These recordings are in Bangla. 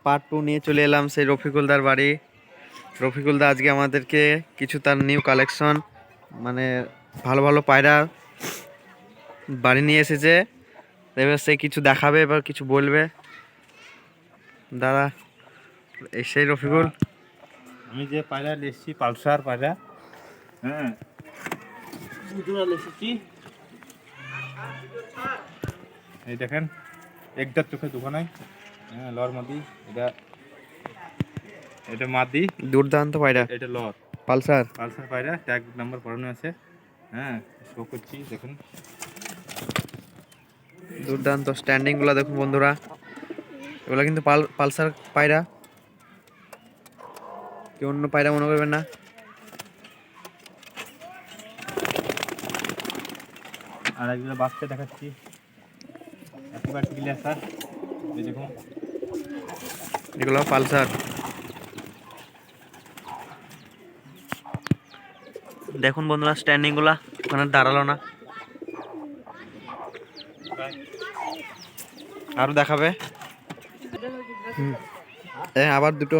পার্ট 2 নিয়ে চলে এলাম সেই রফিকুলদার বাড়ি। রফিকুলদা আজকে আমাদেরকে কিছু তার নিউ কালেকশন মানে ভালো ভালো পায়রা বাড়ি নিয়ে এসেছে। এবার সে কিছু দেখাবে, এবার কিছু বলবে। দাদা এই সেই রফিকুল। আমি যে পায়রা এসেছি পালসার পায়রা, হ্যাঁ এসেছি। এই দেখেন একদার চোখে দোকানায়, হ্যাঁ লর মাদি। এটা এটা মাদি, দুর্দান্ত পায়রা, এটা লর পালসার পালসার পায়রা, ট্যাগ নাম্বার পড়ানো আছে। হ্যাঁ শো করছি দেখুন, দুর্দান্ত স্ট্যান্ডিং গুলা দেখুন বন্ধুরা, এগুলা কিন্তু পালসার পায়রা, কেউ অন্য পায়রা মনে করবেন না। আর একগুলো বাচ্চা দেখাচ্ছি একেবারে ক্লিয়ার স্যার। এই দেখুন এগুলো পালসার। দেখুন বন্ধুরা স্ট্যান্ডিং গুলা, ওখানে দাঁড়ালো না। আরো দেখাবে। আবার দুটো।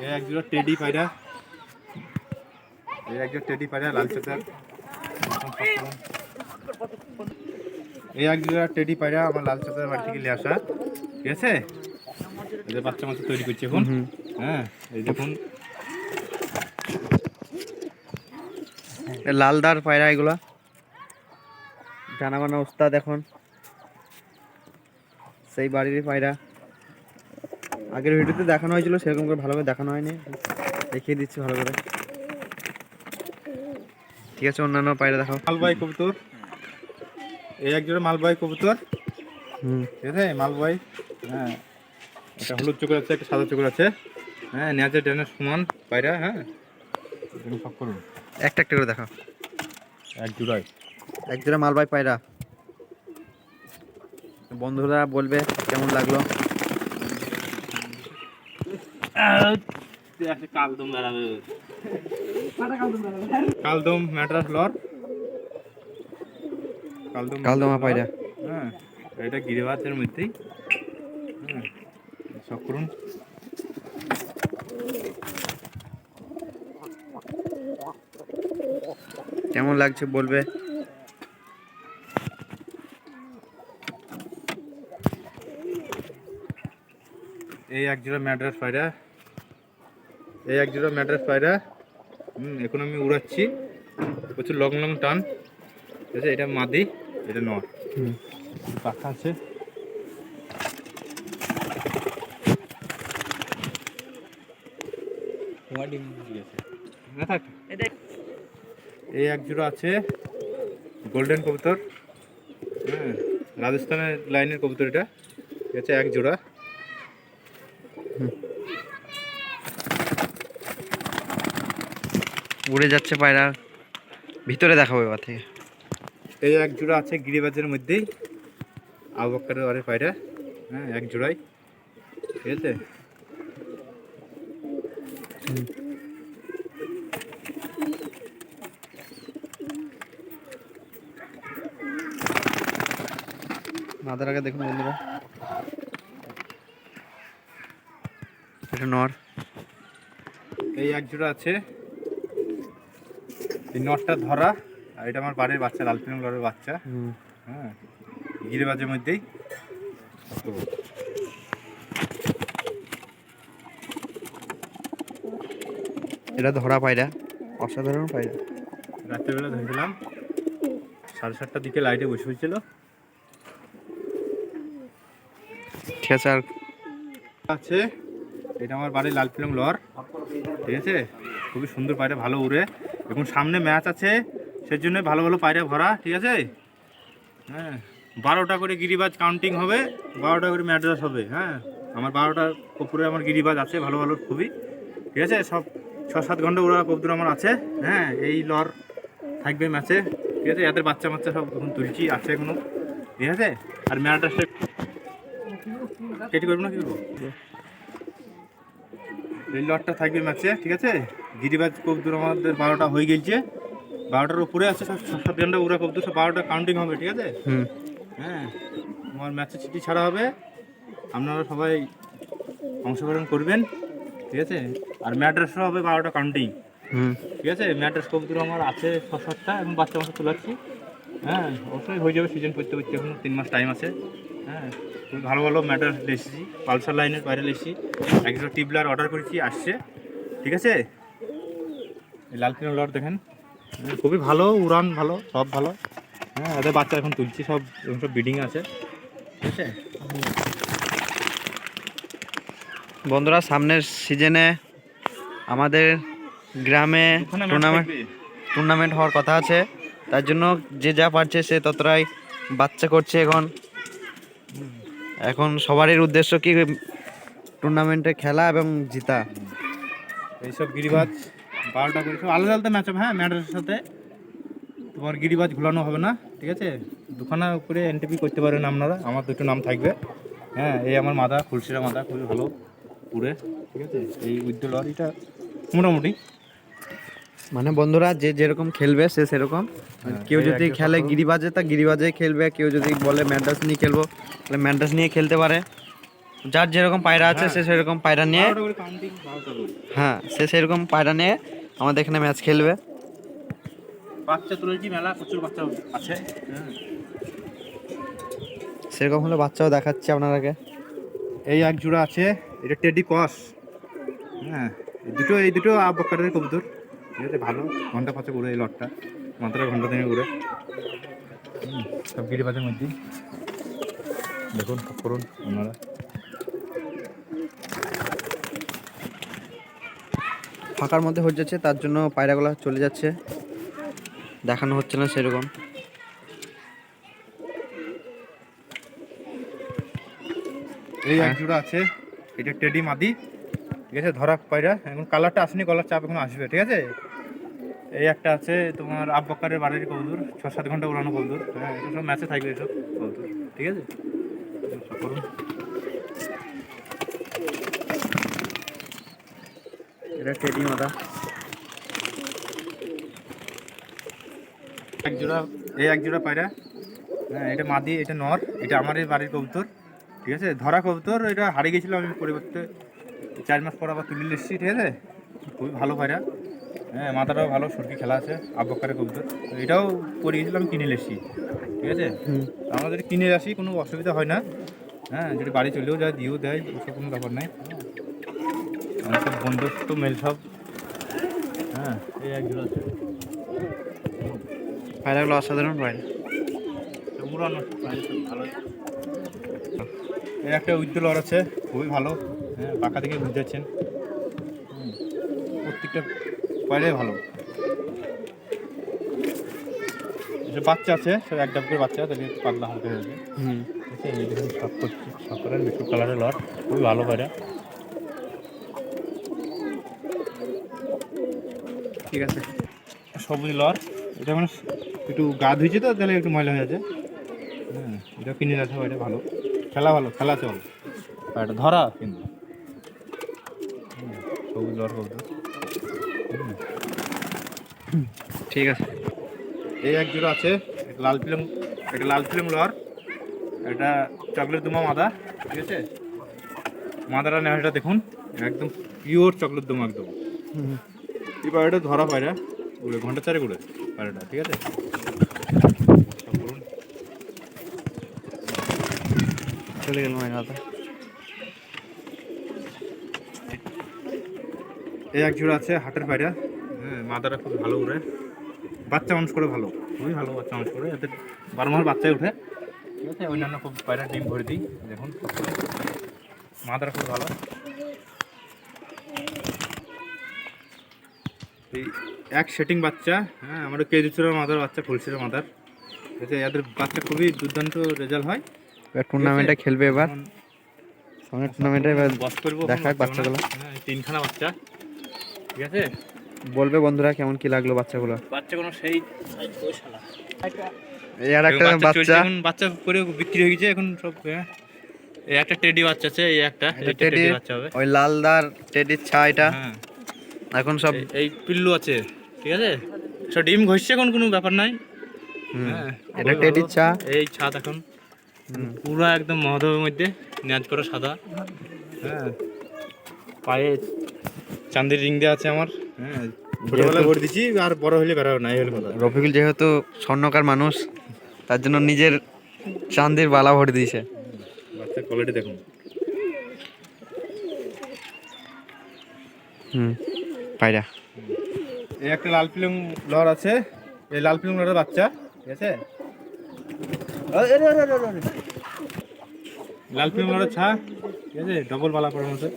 এই একজোড়া টেডি পায়রা, এই একজোড়া টেডি পায়রা লাল চোখের। এই একজোড়া টেডি পায়রা আমার লাল চোখের বাড়ি থেকে নিয়ে আসা, ঠিক আছে। এই যে বাচ্চা মাছ তৈরি করছি এখন। হ্যাঁ এই দেখুন লালদার পায়রা এগুলা, জানা মানা ওস্তাদ এখন সেই বাড়ির পায়রা। আগের ভিডিওতে দেখানো হয়েছিল, সেরকম করে ভালো করে দেখানো হয়নি, দেখিয়ে দিচ্ছি ভালো করে। ঠিক আছে, অন্যান্য পায়রা দেখাও। মালবাহী কবুতর, এই একজোড়া মালবাহী কবুতর, ঠিক আছে মালবাহী। হ্যাঁ একটা হলুদ চোখের আছে, একটা সাদা চোখের আছে। হ্যাঁ নেচে টেনের সমান পায়রা। হ্যাঁ সব করুন, একটা একটা করে দেখাও। এক জোড়ায় এক জোড়া মালবাই পায়রা। বন্ধুরা বলবে কেমন লাগলো। কালদম ম্যাড্রাস লর, কালদমা পায়রা। হ্যাঁ এটা গিরিবাজের মধ্যেই। হ্যাঁ সব করুন। কেমন লাগছে বলবে। এই এক জোড়া ম্যাড্রাস পায়রা, এই এক জোড়া ম্যাড্রাস পায়রা। এখন আমি উড়াচ্ছি, প্রচুর লং লং টান, ঠিক আছে। এটা মাদি, এটা নর, পাখা আছে। এই এক জোড়া আছে গোল্ডেন কবুতর, হ্যাঁ রাজস্থানের লাইনের কবুতর এটা, ঠিক আছে এক জোড়া। উড়ে যাচ্ছে পায়রা, ভিতরে দেখাবো এবার থেকে। এই এক জোড়া আছে গিরিবাজের মধ্যেই, আবু বকরের বাড়ির পায়রা। হ্যাঁ এক জোড়াই, ঠিক আছে। মাদার আগে দেখুন বন্ধুরা, এটা নর। এই এক জোড়া আছে, এই নটটা ধরা, আর এটা আমার বাড়ির বাচ্চা, লাল পিঙ্গলের বাচ্চা। হ্যাঁ গিরিবাজের মধ্যেই। এটা ধরা পায়রা, অসাধারণ পায়রা। রাত্রেবেলা ধরেছিলাম, 7:30টার দিকে লাইটে বসে হয়েছিল। ঠিক আছে। আর আছে এটা আমার বাড়ির লাল পিলং লর, ঠিক আছে। খুবই সুন্দর পায়রা, ভালো উড়ে। এখন সামনে ম্যাচ আছে, সেজন্য ভালো ভালো পায়রা ভরা, ঠিক আছে। হ্যাঁ 12টা করে গিরিবাজ কাউন্টিং হবে, 12টা করে ম্যাড্রাস হবে। হ্যাঁ আমার 12টার উপরে আমার গিরিবাজ আছে, ভালো ভালো খুবই, ঠিক আছে। সব 6-7 ঘন্টা ওরা কবুতর আমার আছে। হ্যাঁ এই লর থাকবে ম্যাচে, ঠিক আছে। এদের বাচ্চা বাচ্চা সব এখন তুলছি, আছে এখনো, ঠিক আছে। আর ম্যাড্রাসটা কেটে করবো না, কি করবো। এই লটটা থাকবে ম্যাচে, ঠিক আছে। গিরিবাজ কবুতর আমাদের 12টা হয়ে গেছে, 12টার উপরে আছে, সব 7 ঘন্টা ওরা কবুতর, সব 12টা কাউন্টিং হবে, ঠিক আছে। হ্যাঁ আমার ম্যাচে ছুটি ছাড়া হবে, আপনারা সবাই অংশগ্রহণ করবেন, ঠিক আছে। আর ম্যাড্রাসও হবে 12টা কাউন্টিং, ঠিক আছে। ম্যাড্রাস কবুতর আমার আছে 6-7টা, এখন বাচ্চা মাসে তোলাচ্ছি। হ্যাঁ, অবশ্যই হয়ে যাবে সিজন করতে করতে, এখন 3 মাস টাইম আছে। হ্যাঁ, খুবই ভালো ভালো ম্যাড্রাস লেসছি, পালসার লাইনের বাইরে লেসছি। একটা টিবলার অর্ডার করেছি, আসছে, ঠিক আছে। এই লাল পিনো লট দেখেন, খুবই ভালো, উড়ান ভালো, সব ভালো। হ্যাঁ, এদের বাচ্চা এখন তুলছি, সব ব্রিডিং আছে, ঠিক আছে। বন্ধুরা সামনের সিজনে আমাদের গ্রামে টুর্নামেন্ট হওয়ার কথা আছে, তার জন্য যে যা পারছে সে ততটাই বাচ্চা করছে। এখন সবারই উদ্দেশ্য কি টুর্নামেন্টে খেলা এবং জিতা। এইসব গিরিবাজ 12টা করে সব আলাদা আলাদা ম্যাচ হবে। হ্যাঁ, ম্যাচের সাথে তোমার গিরিবাজ ঘোলানো হবে না, ঠিক আছে। দুখানা করে এনটিপি করতে পারেন আপনারা, আমার 2টো নাম থাকবে। হ্যাঁ, এই আমার মাদা, ফুলশিরা মাদা, খুবই ভালো উড়ে, ঠিক আছে। এই উইথ লরিটা মোটামুটি, মানে বন্ধুরা যে যেরকম খেলবে সে সেরকম। কেউ এই যদি একটা খেলে সফল। গিরিবাজে তা গিরিবাজে খেলবে, কেউ যদি বলে ম্যান্ডাস নিয়ে খেলবো তাহলে ম্যান্ডাস নিয়ে খেলতে পারে। যার যেরকম পায়রা আছে সে সেরকম পায়রা নিয়ে, 12টা করে কাউন্টিং, 12টা করে। হ্যাঁ সে সেরকম পায়রা নিয়ে আমাদের এখানে ম্যাচ খেলবে। বাচ্চা তুলেছি মেলা, প্রচুর বাচ্চা আছে। হ্যাঁ, সেরকম হলে বাচ্চাও দেখাচ্ছে আপনারাকে। এই এক জোড়া আছে, এটা টেডি কস। হ্যাঁ, এই দুটো আব্বাকারের কবুতর, ঠিক আছে। ভালো ঘন্টা 5 উড়ে এই লটটা, মাত্র ঘন্টা 3 উড়ে। সব গিরিবাজের মধ্যে দেখুন, সব করুন আপনারা। ফাঁকার মধ্যে হয়ে যাচ্ছে, তার জন্য পায়রাগুলো চলে যাচ্ছে, দেখানো হচ্ছে না সেরকম। এই এক জোড়া আছে, এটা টেডি মাদি, ঠিক আছে। ধরা পায়রা, এখন কালারটা আসেনি, কলার চাপ এখন আসবে, ঠিক আছে। এই একটা আছে তোমার আব্বাকারের বাড়ির কবুতর, 6-7 ঘন্টা উড়ানো কবুতর। হ্যাঁ, এটা সব ম্যাচে থাকবে এসব কবুতর, ঠিক আছে। সব করুন। এটা টেডি মাদা। এক জোড়া পায়রা। হ্যাঁ, এটা মাদি, এটা নর, এটা আমার এই বাড়ির কবুতর, ঠিক আছে। ধরা কবুতর, এটা হারিয়ে গেছিলো, আমি পরিবর্তে 4 মাস পর আবার তুলে এসেছি, ঠিক আছে। খুবই ভালো পায়রা। হ্যাঁ, মাথাটাও ভালো, সরকি খেলা আছে, আব্বাকারের কবুতর। তো এটাও পরে গেছিলো, আমি কিনে এসেছি, ঠিক আছে। আমরা যদি কিনে আসি কোনো অসুবিধা হয় না। হ্যাঁ, যদি বাড়ি চলেও যায়, দিয়েও দেয়, ওসব কোনো ব্যাপার নাই। আমার সব বন্ধুত্ব মেল সব। হ্যাঁ, এই এক জোড়া আছে, পায়রাগুলো অসাধারণ পায়রা। উড়ানো পায়রা সব ভালো। এই একটা উইথ লর আছে, খুবই ভালো। হ্যাঁ, পাকা থেকে বুঝতে পারছেন। প্রত্যেকটা পায়রাই ভালো। এসব বাচ্চা আছে, সব এক ডাব করে বাচ্চা, তাহলে একটু পাতলা হালকা হয়ে যাবে। ঠিক আছে, এই দেখুন সব করছি, সব করেন বিস্কুট কালারের লট, খুবই ভালো পায়রা। ঠিক আছে। সবুজ লর, এটা মানে একটু গা ধুয়েছে তো, তাহলে একটু ময়লা হয়ে আছে। হ্যাঁ, এটা কিনে রাখা পায়রা ভালো, খেলা ভালো, খেলা আছে ভালো পায়রাটা, ধরা কিন্তু। সবুজ লর কবুতর। ঠিক আছে। এই এক জোড়া আছে, একটা লাল ফিল্ম লর, এটা চকলেট দুমা মাদা, ঠিক আছে। মাদারা নেওয়াটা দেখুন, একদম পিওর চকলেট দুমা একদম। এই পায়রাটা ধরা পায়রা, উড়ে ঘন্টা 4 উড়ে পায়রাটা, ঠিক আছে। সব করুন। চলে গেল মাইনাটা। এই এক জোড়া আছে হাটের পায়রা। হ্যাঁ, মাদারা খুব ভালো উড়ে, বাচ্চা মানুষ করে ভালো, খুবই ভালো বাচ্চা মানুষ করে, এতে 12 মাস বাচ্চায় উঠে, ঠিক আছে। অন্যান্য খুব পায়রা ডিম ভরে দিই, দেখুন মাদারা খুব ভালো। এই এক সেটিং বাচ্চা, হ্যাঁ, আমাদের কেজুচুরার মাদার বাচ্চা, ফুলশিরা মাদার, ঠিক আছে। এদের বাচ্চা খুবই দুর্দান্ত রেজাল্ট হয়। এবার টুর্নামেন্টে খেলবে, এবার এখন সামনের টুর্নামেন্টে এবার বস করবো, দেখাক বাচ্চাগুলো। হ্যাঁ, 3খানা বাচ্চা, ঠিক আছে। বলবে বন্ধুরা কেমন কি লাগলো বাচ্চাগুলো। বাচ্চা কোনো সেই এই আর একটা বাচ্চা, এখন বাচ্চা করে বিক্রি হয়ে গেছে এখন সব। হ্যাঁ, এই একটা টেডি বাচ্চা আছে, এই একটা টেডি, বাচ্চা হবে, ওই লালদার টেডির ছা এটা। হ্যাঁ, এখন সব এই পিল্লু আছে, ঠিক আছে। সব ডিম ঘষছে, এখন কোনো ব্যাপার নাই। হ্যাঁ, এটা টেডির ছা। এই ছাদ এখন পুরো একদম মহোদয়ের মধ্যে ন্যাজ করে সাদা। হ্যাঁ, পায়ে চাঁদের রিং দেওয়া আছে আমার। হ্যাঁ, ছোটবেলায় ভরে দিচ্ছি, আর বড় হলে বেরোবে না, এই হলো কথা। রফিকুল যেহেতু স্বর্ণকার মানুষ, তার জন্য নিজের চাঁদির বালা ভরে দিয়েছে। বাচ্চার কোয়ালিটি দেখুন। পায়রা এই একটা লাল পিলং লর আছে, এই লাল পিলং লরের বাচ্চা, ঠিক আছে। লাল পিলং লরের ছা, ঠিক আছে, ডবল বালা পড়ার মতো।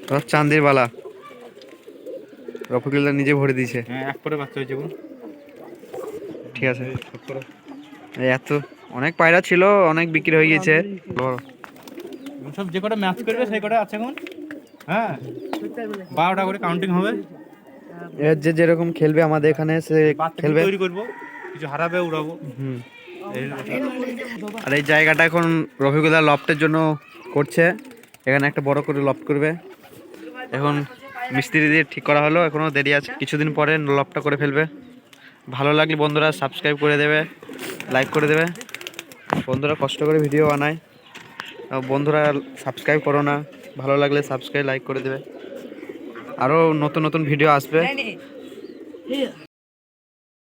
সব চাঁদির বালা রফিকুলদা নিজে ভরে দিয়েছে। হ্যাঁ, এক পরে বাচ্চা হয়েছে বোন। ঠিক আছে, সব করে এই এত অনেক পায়রা ছিল, অনেক বিক্রি হয়ে গেছে। সব যে কটা ম্যাচ করবে সেই কটা আছে কোন। হ্যাঁ, 12টা করে কাউন্টিং হবে। এর যে যেরকম খেলবে আমাদের এখানে সে বাচ্চা খেলবে। তৈরি করবো, কিছু হারাবে উড়াবো। এই হলো কথা। আর এই জায়গাটা এখন রফিকুলদা লফটের জন্য করছে। এখানে একটা বড় করে লফট করবে। এখন মিস্ত্রি দিয়ে ঠিক করা হলো, এখনো দেরি আছে, কিছুদিন পরে লফটটা করে ফেলবে। ভালো লাগলে বন্ধুরা সাবস্ক্রাইব করে দেবে, লাইক করে দেবে। বন্ধুরা কষ্ট করে ভিডিও বানায়, বন্ধুরা সাবস্ক্রাইব করো না, ভালো লাগলে সাবস্ক্রাইব লাইক করে দেবে। আরও নতুন নতুন ভিডিও আসবে।